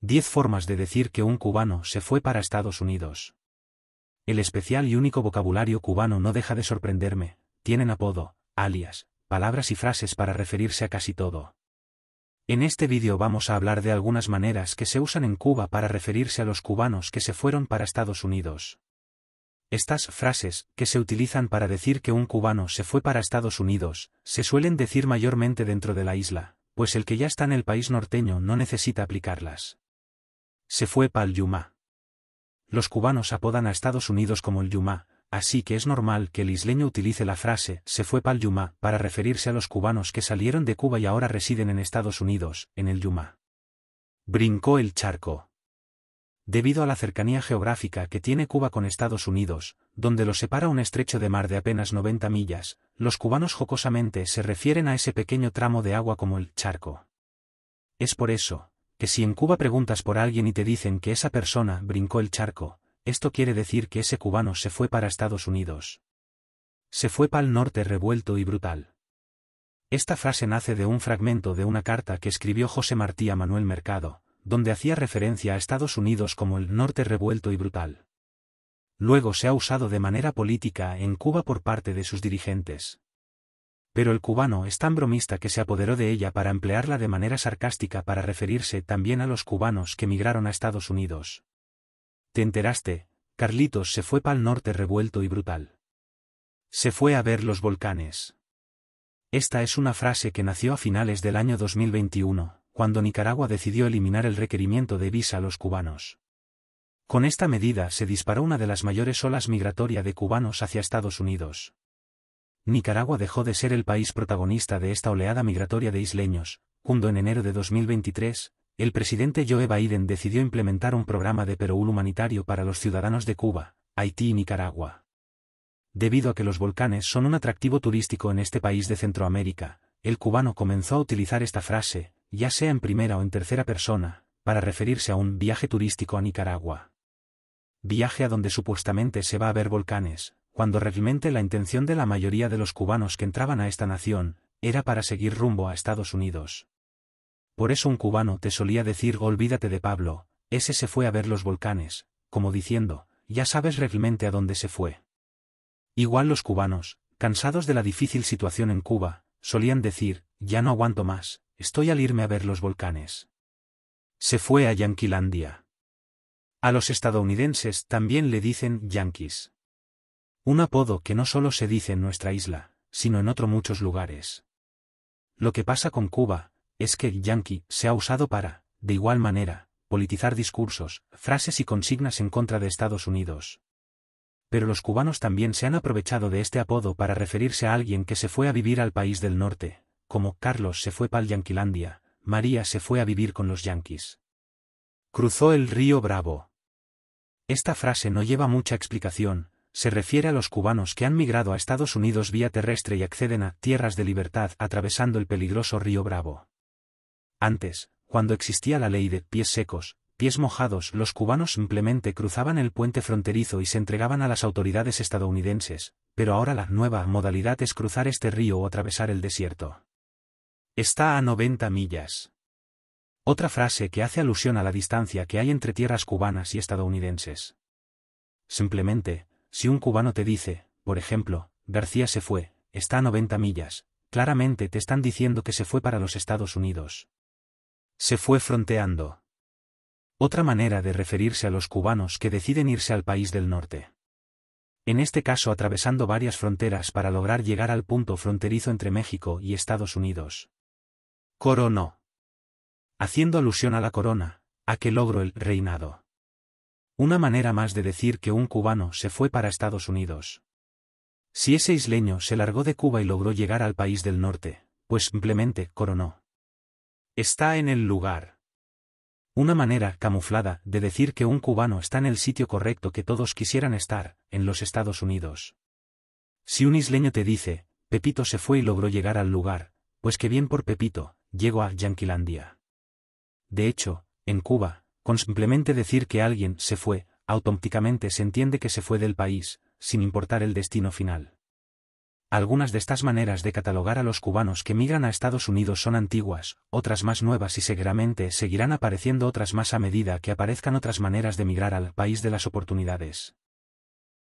10 formas de decir que un cubano se fue para Estados Unidos. El especial y único vocabulario cubano no deja de sorprenderme. Tienen apodo, alias, palabras y frases para referirse a casi todo. En este vídeo vamos a hablar de algunas maneras que se usan en Cuba para referirse a los cubanos que se fueron para Estados Unidos. Estas frases, que se utilizan para decir que un cubano se fue para Estados Unidos, se suelen decir mayormente dentro de la isla, pues el que ya está en el país norteño no necesita aplicarlas. Se fue pa'l Yumá. Los cubanos apodan a Estados Unidos como el Yumá, así que es normal que el isleño utilice la frase se fue pa'l Yumá para referirse a los cubanos que salieron de Cuba y ahora residen en Estados Unidos, en el Yumá. Brincó el charco. Debido a la cercanía geográfica que tiene Cuba con Estados Unidos, donde los separa un estrecho de mar de apenas 90 millas, los cubanos jocosamente se refieren a ese pequeño tramo de agua como el charco. Es por eso, que si en Cuba preguntas por alguien y te dicen que esa persona brincó el charco, esto quiere decir que ese cubano se fue para Estados Unidos. Se fue pa'l norte revuelto y brutal. Esta frase nace de un fragmento de una carta que escribió José Martí a Manuel Mercado, donde hacía referencia a Estados Unidos como el norte revuelto y brutal. Luego se ha usado de manera política en Cuba por parte de sus dirigentes. Pero el cubano es tan bromista que se apoderó de ella para emplearla de manera sarcástica para referirse también a los cubanos que migraron a Estados Unidos. ¿Te enteraste? Carlitos se fue pa'l norte revuelto y brutal. Se fue a ver los volcanes. Esta es una frase que nació a finales del año 2021, cuando Nicaragua decidió eliminar el requerimiento de visa a los cubanos. Con esta medida se disparó una de las mayores olas migratorias de cubanos hacia Estados Unidos. Nicaragua dejó de ser el país protagonista de esta oleada migratoria de isleños, cuando en enero de 2023, el presidente Joe Biden decidió implementar un programa de perol humanitario para los ciudadanos de Cuba, Haití y Nicaragua. Debido a que los volcanes son un atractivo turístico en este país de Centroamérica, el cubano comenzó a utilizar esta frase, ya sea en primera o en tercera persona, para referirse a un viaje turístico a Nicaragua. Viaje a donde supuestamente se va a ver volcanes, cuando realmente la intención de la mayoría de los cubanos que entraban a esta nación, era para seguir rumbo a Estados Unidos. Por eso un cubano te solía decir olvídate de Pablo, ese se fue a ver los volcanes, como diciendo, ya sabes realmente a dónde se fue. Igual los cubanos, cansados de la difícil situación en Cuba, solían decir, ya no aguanto más, estoy al irme a ver los volcanes. Se fue a Yanquilandia. A los estadounidenses también le dicen yanquis. Un apodo que no solo se dice en nuestra isla, sino en muchos lugares. Lo que pasa con Cuba, es que el yanqui se ha usado para, de igual manera, politizar discursos, frases y consignas en contra de Estados Unidos. Pero los cubanos también se han aprovechado de este apodo para referirse a alguien que se fue a vivir al país del norte, como Carlos se fue pa'l Yanquilandia, María se fue a vivir con los yanquis. Cruzó el río Bravo. Esta frase no lleva mucha explicación. Se refiere a los cubanos que han migrado a Estados Unidos vía terrestre y acceden a tierras de libertad atravesando el peligroso río Bravo. Antes, cuando existía la ley de pies secos, pies mojados, los cubanos simplemente cruzaban el puente fronterizo y se entregaban a las autoridades estadounidenses, pero ahora la nueva modalidad es cruzar este río o atravesar el desierto. Está a 90 millas. Otra frase que hace alusión a la distancia que hay entre tierras cubanas y estadounidenses. Simplemente, si un cubano te dice, por ejemplo, García se fue, está a 90 millas, claramente te están diciendo que se fue para los Estados Unidos. Se fue fronteando. Otra manera de referirse a los cubanos que deciden irse al país del norte. En este caso atravesando varias fronteras para lograr llegar al punto fronterizo entre México y Estados Unidos. Coronó. Haciendo alusión a la corona, a que logró el reinado. Una manera más de decir que un cubano se fue para Estados Unidos. Si ese isleño se largó de Cuba y logró llegar al país del norte, pues simplemente coronó. Está en el lugar. Una manera camuflada de decir que un cubano está en el sitio correcto que todos quisieran estar, en los Estados Unidos. Si un isleño te dice, Pepito se fue y logró llegar al lugar, pues que bien por Pepito, llegó a Yanquilandia. De hecho, en Cuba, con simplemente decir que alguien se fue, automáticamente se entiende que se fue del país, sin importar el destino final. Algunas de estas maneras de catalogar a los cubanos que migran a Estados Unidos son antiguas, otras más nuevas y seguramente seguirán apareciendo otras más a medida que aparezcan otras maneras de migrar al país de las oportunidades.